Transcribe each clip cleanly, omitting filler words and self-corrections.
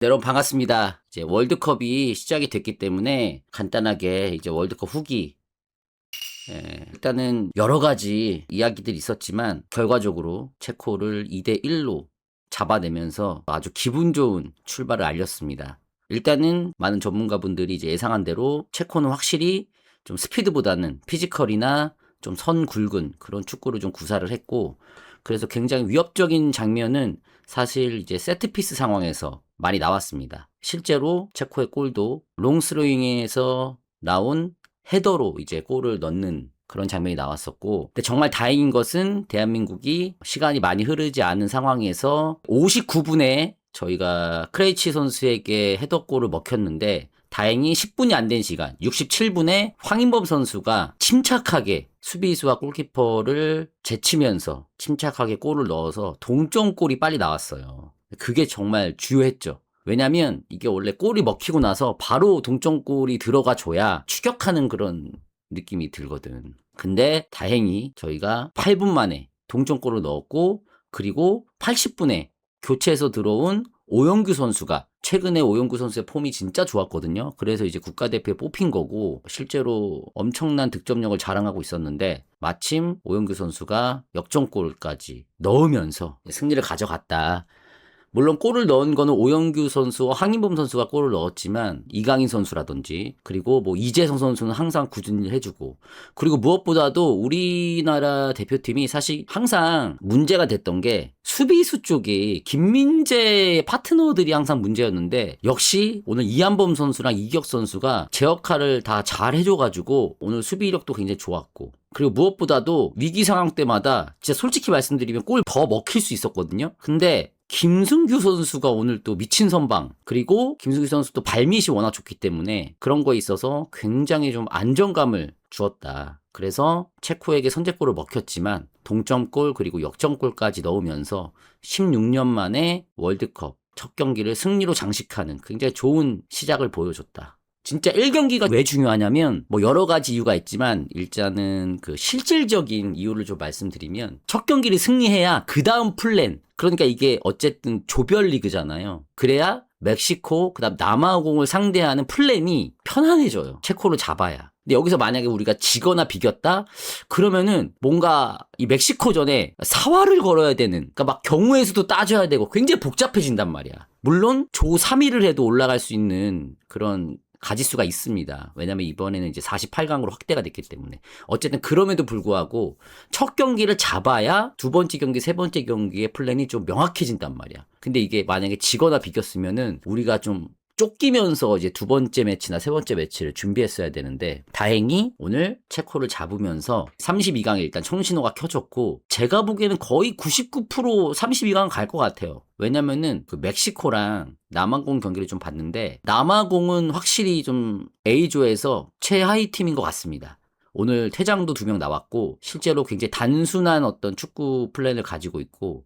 네, 여러분 반갑습니다. 이제 월드컵이 시작이 됐기 때문에 간단하게 이제 월드컵 후기. 일단은 여러 가지 이야기들이 있었지만 결과적으로 체코를 2대1로 잡아내면서 아주 기분 좋은 출발을 알렸습니다. 일단은 많은 전문가분들이 이제 예상한 대로 체코는 확실히 좀 스피드보다는 피지컬이나 좀 선 굵은 그런 축구를 좀 구사를 했고, 그래서 굉장히 위협적인 장면은 사실 이제 세트피스 상황에서 많이 나왔습니다. 실제로 체코의 골도 롱스로잉에서 나온 헤더로 이제 골을 넣는 그런 장면이 나왔었고, 근데 정말 다행인 것은 대한민국이 시간이 많이 흐르지 않은 상황에서 59분에 저희가 크레이치 선수에게 헤더골을 먹혔는데, 다행히 10분이 안 된 시간 67분에 황인범 선수가 침착하게 수비수와 골키퍼를 제치면서 침착하게 골을 넣어서 동점골이 빨리 나왔어요. 그게 정말 주요했죠. 왜냐면 이게 원래 골이 먹히고 나서 바로 동점골이 들어가 줘야 추격하는 그런 느낌이 들거든. 근데 다행히 저희가 8분 만에 동점골을 넣었고, 그리고 80분에 교체해서 들어온 오영규 선수가, 최근에 오영규 선수의 폼이 진짜 좋았거든요. 그래서 이제 국가대표에 뽑힌 거고, 실제로 엄청난 득점력을 자랑하고 있었는데 마침 오영규 선수가 역전골까지 넣으면서 승리를 가져갔다. 물론 골을 넣은 거는 오영규 선수와 황인범 선수가 골을 넣었지만, 이강인 선수라든지 그리고 뭐 이재성 선수는 항상 꾸준히 해주고, 그리고 무엇보다도 우리나라 대표팀이 사실 항상 문제가 됐던 게 수비수 쪽이 김민재의 파트너들이 항상 문제였는데, 역시 오늘 이한범 선수랑 이기혁 선수가 제 역할을 다 잘 해줘가지고 오늘 수비력도 굉장히 좋았고, 그리고 무엇보다도 위기 상황 때마다 진짜 솔직히 말씀드리면 골 더 먹힐 수 있었거든요. 근데 김승규 선수가 오늘 또 미친 선방, 그리고 김승규 선수도 발밑이 워낙 좋기 때문에 그런 거에 있어서 굉장히 좀 안정감을 주었다. 그래서 체코에게 선제골을 먹혔지만 동점골 그리고 역전골까지 넣으면서 16년 만에 월드컵 첫 경기를 승리로 장식하는 굉장히 좋은 시작을 보여줬다. 진짜 1경기가 왜 중요하냐면, 뭐 여러 가지 이유가 있지만 일단은 그 실질적인 이유를 좀 말씀드리면, 첫 경기를 승리해야 그 다음 플랜, 그러니까 이게 어쨌든 조별리그잖아요. 그래야 멕시코 그다음 남아공을 상대하는 플랜이 편안해져요. 체코를 잡아야. 근데 여기서 만약에 우리가 지거나 비겼다? 그러면은 뭔가 이 멕시코전에 사활을 걸어야 되는, 그러니까 막 경우의 수도 따져야 되고 굉장히 복잡해진단 말이야. 물론 조 3위를 해도 올라갈 수 있는 그런 가지수가 있습니다. 왜냐면 이번에는 이제 48강으로 확대가 됐기 때문에. 어쨌든 그럼에도 불구하고 첫 경기를 잡아야 두 번째 경기, 세 번째 경기의 플랜이 좀 명확해진단 말이야. 근데 이게 만약에 지거나 비겼으면은 우리가 좀 쫓기면서 이제 두 번째 매치나 세 번째 매치를 준비했어야 되는데, 다행히 오늘 체코를 잡으면서 32강에 일단 청신호가 켜졌고, 제가 보기에는 거의 99% 32강 갈 것 같아요. 왜냐면은 그 멕시코랑 남아공 경기를 좀 봤는데, 남아공은 확실히 좀 A조에서 최하위 팀인 것 같습니다. 오늘 퇴장도 2명 나왔고, 실제로 굉장히 단순한 어떤 축구 플랜을 가지고 있고,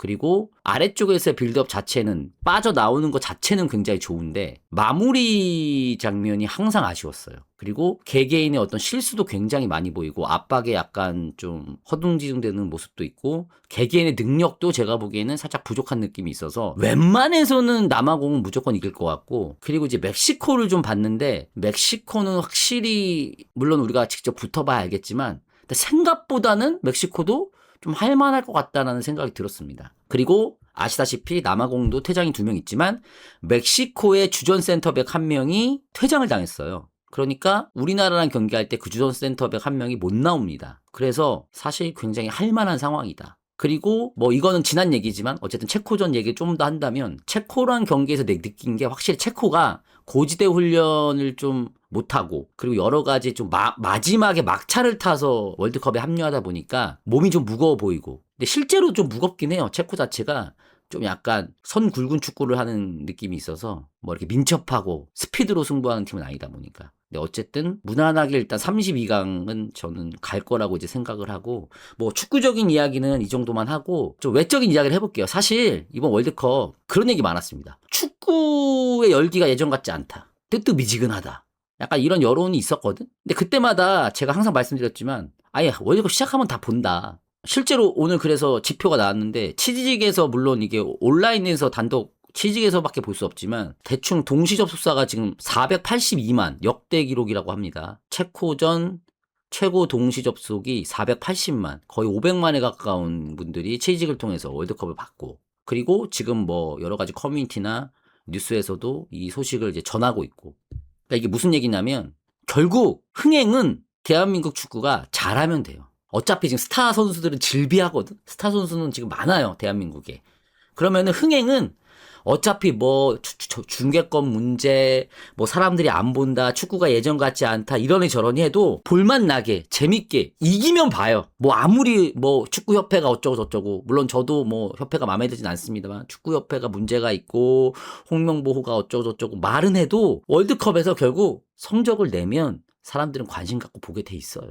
그리고 아래쪽에서의 빌드업 자체는, 빠져나오는 것 자체는 굉장히 좋은데 마무리 장면이 항상 아쉬웠어요. 그리고 개개인의 어떤 실수도 굉장히 많이 보이고, 압박에 약간 좀 허둥지둥되는 모습도 있고, 개개인의 능력도 제가 보기에는 살짝 부족한 느낌이 있어서 웬만해서는 남아공은 무조건 이길 것 같고, 그리고 이제 멕시코를 좀 봤는데, 멕시코는 확실히 물론 우리가 직접 붙어봐야 알겠지만 생각보다는 멕시코도 좀 할만할 것 같다는 생각이 들었습니다. 그리고 아시다시피 남아공도 퇴장이 2명 있지만 멕시코의 주전 센터백 1명이 퇴장을 당했어요. 그러니까 우리나라랑 경기할 때 그 주전 센터백 1명이 못 나옵니다. 그래서 사실 굉장히 할만한 상황이다. 그리고 뭐 이거는 지난 얘기지만 어쨌든 체코전 얘기를 좀 더 한다면, 체코랑 경기에서 느낀 게 확실히 체코가 고지대 훈련을 좀 못하고, 그리고 여러 가지 좀 마지막에 막차를 타서 월드컵에 합류하다 보니까 몸이 좀 무거워 보이고, 근데 실제로 좀 무겁긴 해요. 체코 자체가 좀 약간 선 굵은 축구를 하는 느낌이 있어서 뭐 이렇게 민첩하고 스피드로 승부하는 팀은 아니다 보니까. 근데 어쨌든 무난하게 일단 32강은 저는 갈 거라고 이제 생각을 하고, 뭐 축구적인 이야기는 이 정도만 하고 좀 외적인 이야기를 해볼게요. 사실 이번 월드컵 그런 얘기 많았습니다. 축구의 열기가 예전 같지 않다. 뜨뜻미지근하다. 약간 이런 여론이 있었거든. 근데 그때마다 제가 항상 말씀드렸지만, 아예 월드컵 시작하면 다 본다. 실제로 오늘 그래서 지표가 나왔는데, 치즈직에서 물론 이게 온라인에서 단독 취직에서밖에 볼 수 없지만 대충 동시 접속사가 지금 482만 역대 기록이라고 합니다. 체코전 최고 동시 접속이 480만, 거의 500만에 가까운 분들이 취직을 통해서 월드컵을 봤고, 그리고 지금 뭐 여러 가지 커뮤니티나 뉴스에서도 이 소식을 이제 전하고 있고. 그러니까 이게 무슨 얘기냐면 결국 흥행은 대한민국 축구가 잘하면 돼요. 어차피 지금 스타 선수들은 질비하거든. 스타 선수는 지금 많아요, 대한민국에. 그러면은 흥행은 어차피 뭐 중계권 문제, 뭐 사람들이 안 본다, 축구가 예전 같지 않다 이러니 저러니 해도 볼만 나게 재밌게 이기면 봐요. 뭐 아무리 뭐 축구협회가 어쩌고 저쩌고, 물론 저도 뭐 협회가 마음에 들진 않습니다만 축구협회가 문제가 있고 홍명보호가 어쩌고 저쩌고 말은 해도 월드컵에서 결국 성적을 내면 사람들은 관심 갖고 보게 돼 있어요.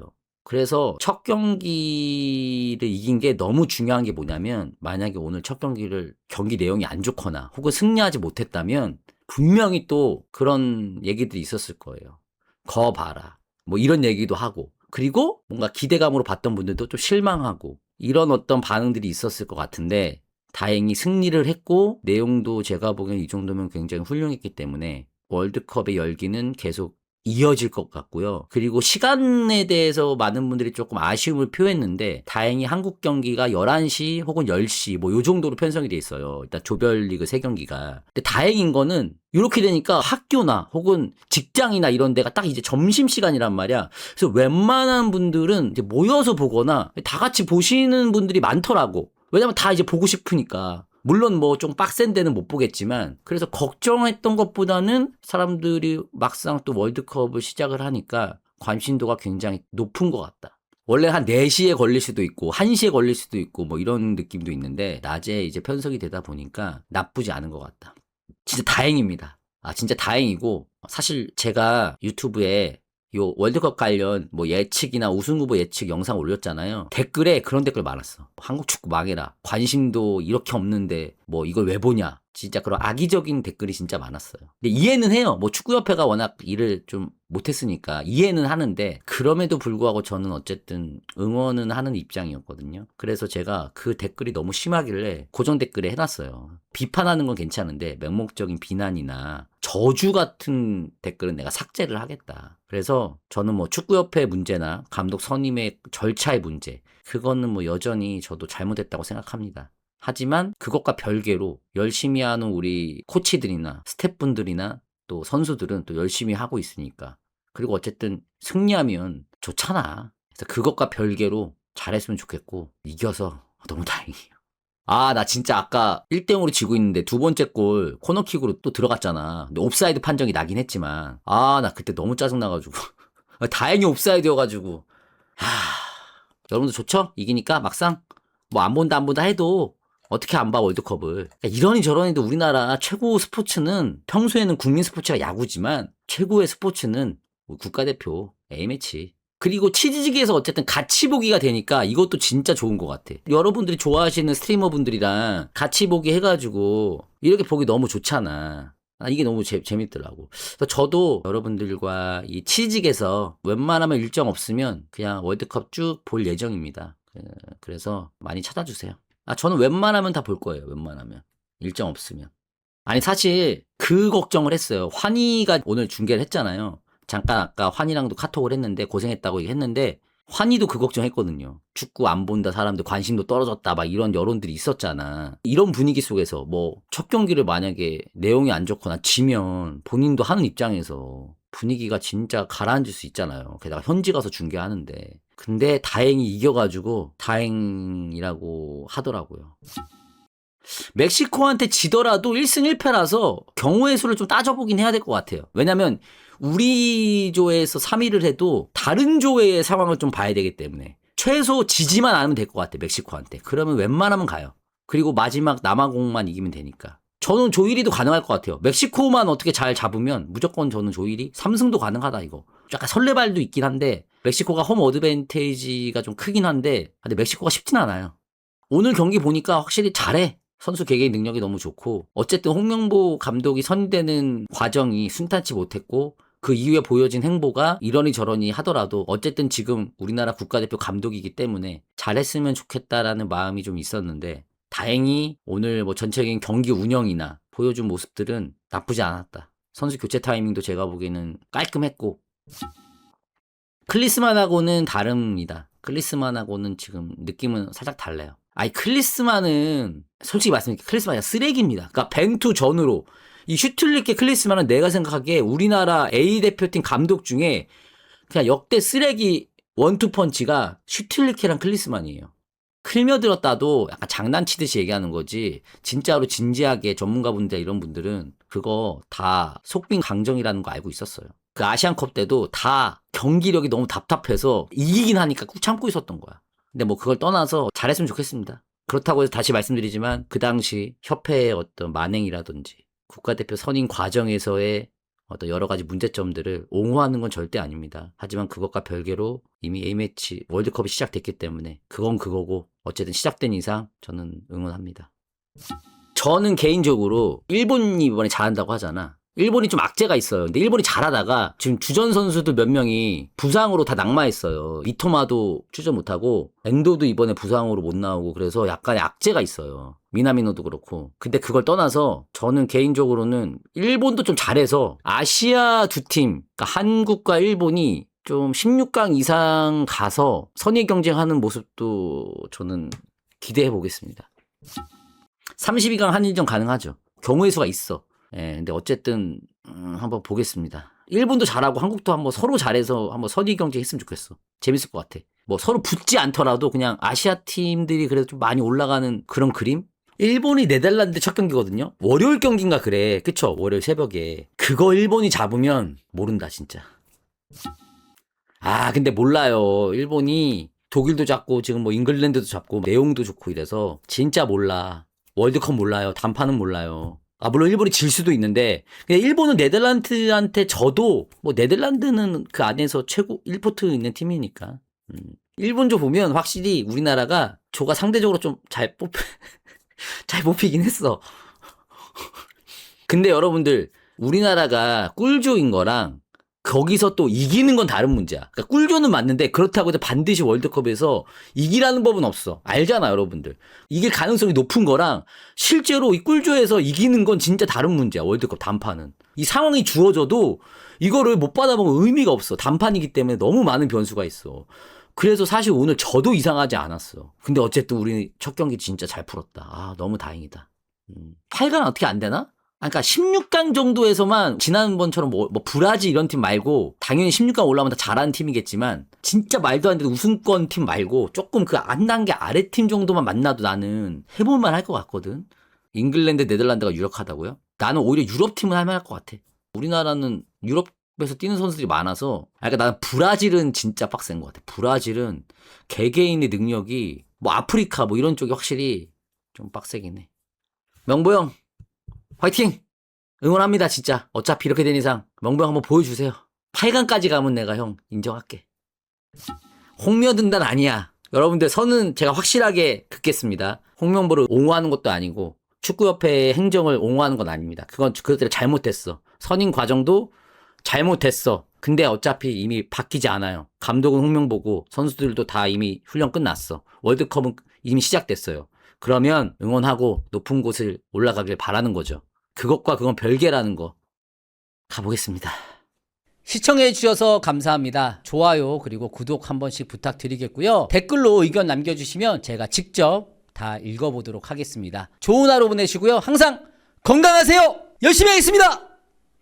그래서 첫 경기를 이긴 게 너무 중요한 게 뭐냐면, 만약에 오늘 첫 경기 내용이 안 좋거나 혹은 승리하지 못했다면 분명히 또 그런 얘기들이 있었을 거예요. 거 봐라, 뭐 이런 얘기도 하고, 그리고 뭔가 기대감으로 봤던 분들도 좀 실망하고, 이런 어떤 반응들이 있었을 것 같은데, 다행히 승리를 했고 내용도 제가 보기엔 이 정도면 굉장히 훌륭했기 때문에 월드컵의 열기는 계속 이어질 것 같고요. 그리고 시간에 대해서 많은 분들이 조금 아쉬움을 표했는데, 다행히 한국 경기가 11시 혹은 10시 뭐 요 정도로 편성이 돼 있어요. 일단 조별리그 3경기가. 근데 다행인 거는 이렇게 되니까 학교나 혹은 직장이나 이런 데가 딱 이제 점심시간이란 말이야. 그래서 웬만한 분들은 이제 모여서 보거나 다 같이 보시는 분들이 많더라고. 왜냐면 다 이제 보고 싶으니까. 물론 뭐 좀 빡센 데는 못 보겠지만, 그래서 걱정했던 것보다는 사람들이 막상 또 월드컵을 시작을 하니까 관심도가 굉장히 높은 것 같다. 원래 한 4시에 걸릴 수도 있고 1시에 걸릴 수도 있고 뭐 이런 느낌도 있는데, 낮에 이제 편성이 되다 보니까 나쁘지 않은 것 같다. 진짜 다행입니다. 진짜 다행이고, 사실 제가 유튜브에 요 월드컵 관련 뭐 예측이나 우승 후보 예측 영상 올렸잖아요. 댓글에 그런 댓글 많았어. 한국 축구 망해라, 관심도 이렇게 없는데 뭐 이걸 왜 보냐, 진짜 그런 악의적인 댓글이 진짜 많았어요. 근데 이해는 해요. 뭐 축구협회가 워낙 일을 좀 못했으니까 이해는 하는데, 그럼에도 불구하고 저는 어쨌든 응원은 하는 입장이었거든요. 그래서 제가 그 댓글이 너무 심하길래 고정 댓글에 해놨어요. 비판하는 건 괜찮은데 맹목적인 비난이나 저주 같은 댓글은 내가 삭제를 하겠다. 그래서 저는 뭐 축구협회 문제나 감독 선임의 절차의 문제, 그거는 뭐 여전히 저도 잘못했다고 생각합니다. 하지만 그것과 별개로 열심히 하는 우리 코치들이나 스태프분들이나 또 선수들은 또 열심히 하고 있으니까, 그리고 어쨌든 승리하면 좋잖아. 그래서 그것과 별개로 잘했으면 좋겠고, 이겨서 너무 다행이에요. 나 진짜 아까 1대0으로 지고 있는데 두 번째 골 코너킥으로 또 들어갔잖아. 근데 옵사이드 판정이 나긴 했지만, 나 그때 너무 짜증나가지고. 다행히 옵사이드여가지고. 여러분들 좋죠? 이기니까 막상 뭐 안 본다 해도 어떻게 안 봐 월드컵을. 그러니까 이러니 저러니도 우리나라 최고 스포츠는, 평소에는 국민 스포츠가 야구지만 최고의 스포츠는 국가대표 A매치. 그리고 치즈직에서 어쨌든 같이 보기가 되니까 이것도 진짜 좋은 것 같아. 여러분들이 좋아하시는 스트리머분들이랑 같이 보기 해가지고 이렇게 보기 너무 좋잖아. 이게 너무 재밌더라고. 그래서 저도 여러분들과 이 치즈직에서 웬만하면 일정 없으면 그냥 월드컵 쭉 볼 예정입니다. 그래서 많이 찾아주세요. 저는 웬만하면 다 볼 거예요. 웬만하면. 일정 없으면. 사실 그 걱정을 했어요. 환희가 오늘 중계를 했잖아요. 잠깐 아까 환희랑도 카톡을 했는데, 고생했다고 얘기했는데, 환희도 그 걱정했거든요. 축구 안 본다, 사람들 관심도 떨어졌다, 막 이런 여론들이 있었잖아. 이런 분위기 속에서 뭐 첫 경기를 만약에 내용이 안 좋거나 지면 본인도 하는 입장에서 분위기가 진짜 가라앉을 수 있잖아요. 게다가 현지 가서 중계하는데. 근데 다행히 이겨가지고 다행이라고 하더라고요. 멕시코한테 지더라도 1승 1패라서 경우의 수를 좀 따져보긴 해야 될 것 같아요. 왜냐면 우리 조에서 3위를 해도 다른 조의 상황을 좀 봐야 되기 때문에 최소 지지만 않으면 될 것 같아, 멕시코한테. 그러면 웬만하면 가요. 그리고 마지막 남아공만 이기면 되니까. 저는 조 1위도 가능할 것 같아요. 멕시코만 어떻게 잘 잡으면 무조건 저는 조 1위 3승도 가능하다 이거. 약간 설레발도 있긴 한데, 멕시코가 홈 어드밴테이지가 좀 크긴 한데, 근데 멕시코가 쉽진 않아요. 오늘 경기 보니까 확실히 잘해. 선수 개개인 능력이 너무 좋고, 어쨌든 홍명보 감독이 선되는 과정이 순탄치 못했고, 그 이후에 보여진 행보가 이러니 저러니 하더라도 어쨌든 지금 우리나라 국가대표 감독이기 때문에 잘했으면 좋겠다라는 마음이 좀 있었는데, 다행히 오늘 뭐 전체적인 경기 운영이나 보여준 모습들은 나쁘지 않았다. 선수 교체 타이밍도 제가 보기에는 깔끔했고, 클리스만하고는 다릅니다. 클리스만하고는 지금 느낌은 살짝 달라요. 아니, 클리스만은 솔직히 말씀드릴게요. 클리스만이 쓰레기입니다. 그러니까 벤투 전으로 이 슈틸리케 클리스만은 내가 생각하기에 우리나라 A대표팀 감독 중에 그냥 역대 쓰레기 원투펀치가 슈틸리케랑 클리스만이에요. 클며들었다도 약간 장난치듯이 얘기하는 거지, 진짜로 진지하게 전문가분들 이런 분들은 그거 다 속빈 강정이라는 거 알고 있었어요. 그 아시안컵 때도 다 경기력이 너무 답답해서 이기긴 하니까 꾹 참고 있었던 거야. 근데 뭐 그걸 떠나서 잘했으면 좋겠습니다. 그렇다고 해서 다시 말씀드리지만 그 당시 협회의 어떤 만행이라든지 국가대표 선임 과정에서의 어떤 여러 가지 문제점들을 옹호하는 건 절대 아닙니다. 하지만 그것과 별개로 이미 A매치 월드컵이 시작됐기 때문에 그건 그거고, 어쨌든 시작된 이상 저는 응원합니다. 저는 개인적으로 일본이 이번에 잘한다고 하잖아. 일본이 좀 악재가 있어요. 근데 일본이 잘하다가 지금 주전 선수도 몇 명이 부상으로 다 낙마했어요. 미토마도 출전 못하고 엔도도 이번에 부상으로 못 나오고, 그래서 약간의 악재가 있어요. 미나미노도 그렇고. 근데 그걸 떠나서 저는 개인적으로는 일본도 좀 잘해서 아시아 두 팀, 그러니까 한국과 일본이 좀 16강 이상 가서 선의 경쟁하는 모습도 저는 기대해 보겠습니다. 32강 한일전 가능하죠. 경우의 수가 있어. 예, 근데 어쨌든 한번 보겠습니다. 일본도 잘하고 한국도 한번 서로 잘해서 한번 선의 경쟁 했으면 좋겠어. 재밌을 것 같아. 뭐 서로 붙지 않더라도 그냥 아시아 팀들이 그래도 좀 많이 올라가는 그런 그림? 일본이 네덜란드 첫 경기거든요. 월요일 경기인가 그래. 그쵸? 월요일 새벽에. 그거 일본이 잡으면 모른다 진짜. 아, 근데 몰라요. 일본이 독일도 잡고 지금 뭐 잉글랜드도 잡고 내용도 좋고 이래서 진짜 몰라. 월드컵 몰라요. 단판은 몰라요. 아, 물론 일본이 질 수도 있는데, 근데 일본은 네덜란드한테 져도 뭐 네덜란드는 그 안에서 최고 1포트 있는 팀이니까. 일본조 보면 확실히 우리나라가 조가 상대적으로 좀 잘 뽑히긴 했어. 근데 여러분들, 우리나라가 꿀조인 거랑 거기서 또 이기는 건 다른 문제야. 그러니까 꿀조는 맞는데 그렇다고 해서 반드시 월드컵에서 이기라는 법은 없어. 알잖아, 여러분들. 이길 가능성이 높은 거랑 실제로 이 꿀조에서 이기는 건 진짜 다른 문제야. 월드컵 단판은. 이 상황이 주어져도 이거를 못 받아보면 의미가 없어. 단판이기 때문에 너무 많은 변수가 있어. 그래서 사실 오늘 저도 이상하지 않았어. 근데 어쨌든 우리 첫 경기 진짜 잘 풀었다. 아, 너무 다행이다. 8강 어떻게 안 되나? 그러니까 16강 정도에서만 지난번처럼 뭐 브라질 이런 팀 말고, 당연히 16강 올라오면 다 잘하는 팀이겠지만 진짜 말도 안 되는 우승권 팀 말고 조금 그 한 단계 아래 팀 정도만 만나도 나는 해볼만 할 것 같거든. 잉글랜드, 네덜란드가 유력하다고요? 나는 오히려 유럽 팀은 할만할 것 같아. 우리나라는 유럽에서 뛰는 선수들이 많아서. 그러니까 나는 브라질은 진짜 빡센 것 같아. 브라질은 개개인의 능력이 뭐 아프리카 뭐 이런 쪽이 확실히 좀 빡세긴 해. 명보 형, 화이팅! 응원합니다, 진짜. 어차피 이렇게 된 이상 명보형 한번 보여주세요. 8강까지 가면 내가 형 인정할게. 홍명등단 아니야. 여러분들 선은 제가 확실하게 긋겠습니다. 홍명보를 옹호하는 것도 아니고 축구협회의 행정을 옹호하는 건 아닙니다. 그건 그들이 잘못했어. 선임 과정도 잘못했어. 근데 어차피 이미 바뀌지 않아요. 감독은 홍명보고 선수들도 다 이미 훈련 끝났어. 월드컵은 이미 시작됐어요. 그러면 응원하고 높은 곳을 올라가길 바라는 거죠. 그것과 그건 별개라는 거. 가보겠습니다. 시청해 주셔서 감사합니다. 좋아요 그리고 구독 한 번씩 부탁드리겠고요. 댓글로 의견 남겨주시면 제가 직접 다 읽어보도록 하겠습니다. 좋은 하루 보내시고요. 항상 건강하세요. 열심히 하겠습니다.